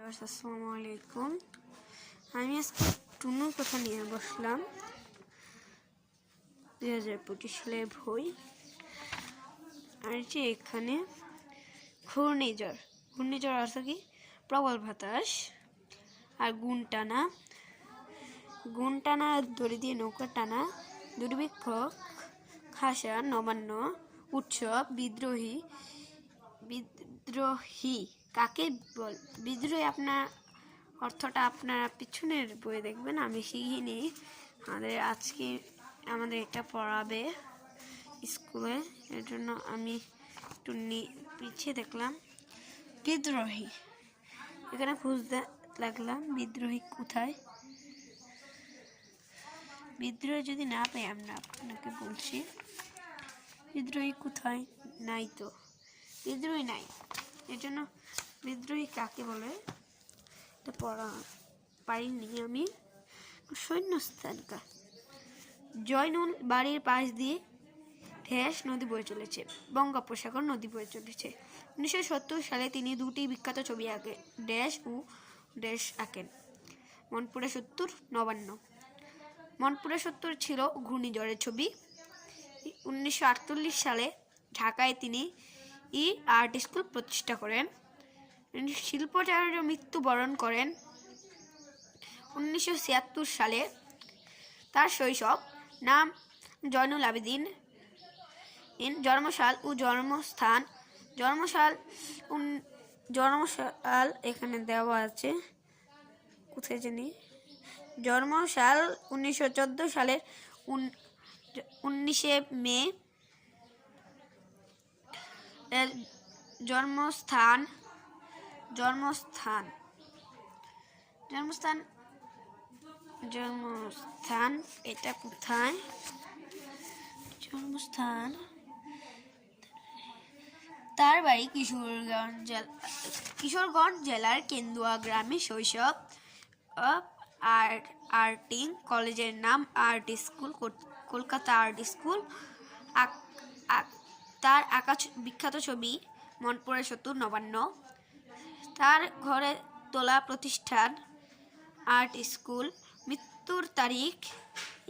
Viewers আসসালামু আলাইকুম। আমি আজকে টুনুর কথা নিয়ে বসলাম। 2025 সালের বই। আর যে এখানে ঘূর্ণিঝড় অর্থ কি? প্রবল বাতাস। আর গুণ টানা দড়ি দিয়ে নৌকা টানা, দুর্ভিক্ষ, খাসা, নবান্ন, উৎসব, বিদ্রোহী কাকে বল? বিদ্রোহী আপনার অর্থটা আপনারা পিছনের বইয়ে দেখবেন, আমি শিখিনি। আমাদের এটা পড়াবে স্কুলে, এর জন্য আমি একটু পিছিয়ে দেখলাম। বিদ্রোহী, এখানে খুঁজতে লাগলাম বিদ্রোহী কোথায়। বিদ্রোহী যদি না পাই আমরা আপনাকে বলছি বিদ্রোহী কোথায়। নাই তো, বিদ্রোহী নাই। এর জন্য বিদ্রোহী কাকে বলে এটা পড়া পারিনি আমি। শূন্যস্থানকা। জয়নুল বাড়ির পাশ দিয়ে ঢেস নদী বয়ে চলেছে, বঙ্গোপসাগর নদী বয়ে চলেছে। 1970 সালে তিনি দুটি বিখ্যাত ছবি আঁকেন, ড্যাশ ও ড্যাশ আঁকেন। মনপুরা 70, নবান্ন। মনপুরা 70 ছিল ঘূর্ণিঝড়ের ছবি। 1948 সালে ঢাকায় তিনি আর্ট স্কুল প্রতিষ্ঠা করেন। শিল্পাচার্য মৃত্যুবরণ করেন 1976 সালে। তার শৈশব নাম জয়নুল আবেদিন। জন্মসাল ও জন্মসাল এখানে দেওয়া আছে, কোথায় জানি। জন্মসাল 1914 সালের 19 মে। জন্মস্থান এটা কোথায়? জন্মস্থান তার বাড়ি কিশোরগঞ্জ জেলার কেন্দুয়া গ্রামে। শৈশব আর্টিং কলেজের নাম art school, Kolkata art school. তার আঁকা বিখ্যাত ছবি মনপুরা 70, নবান্ন। তার ঘরে তোলা প্রতিষ্ঠান আর্ট স্কুল। মৃত্যুর তারিখ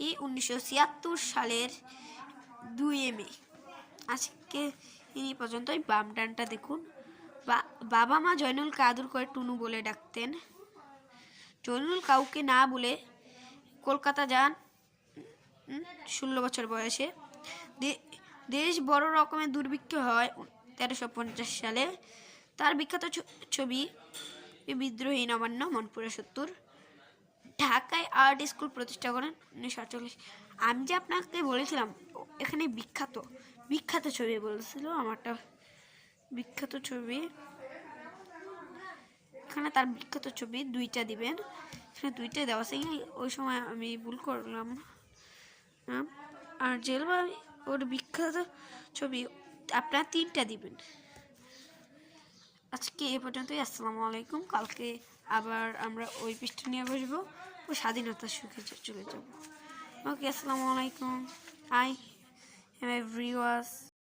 1976 সালের 2 মে। আজকে এই পর্যন্তই। বাম ডানটা দেখুন। বাবা মা জয়নুলকে আদর করে টুনু বলে ডাকতেন। জয়নুল কাউকে না বলে কলকাতা যান 16 বছর বয়সে। দেশ বড় রকমের দুর্ভিক্ষ হয় 1350 সালে। তার বিখ্যাত ছবি বিদ্রোহী, নবান্ন, মনপুরা 70। ঢাকায় আর্ট স্কুল প্রতিষ্ঠা করেন 1948। আমি যে আপনাকে বলেছিলাম এখানে বিখ্যাত ছবি বলেছিল, আমারটা বিখ্যাত ছবি। এখানে তার বিখ্যাত ছবি 2টা দিবেন, এখানে 2টা দেওয়া আছে। ওই সময় আমি ভুল করলাম। আর জেলবা ওর বিখ্যাত ছবি আপনারা 3টা দিবেন। আজকে এ পর্যন্তই। আসসালামু আলাইকুম। কালকে আবার আমরা ওই পৃষ্ঠা নিয়ে বসবো ও স্বাধীনতার সুখে চলে যাব। ওকে, আসসালামু আলাইকুম। I am everyone.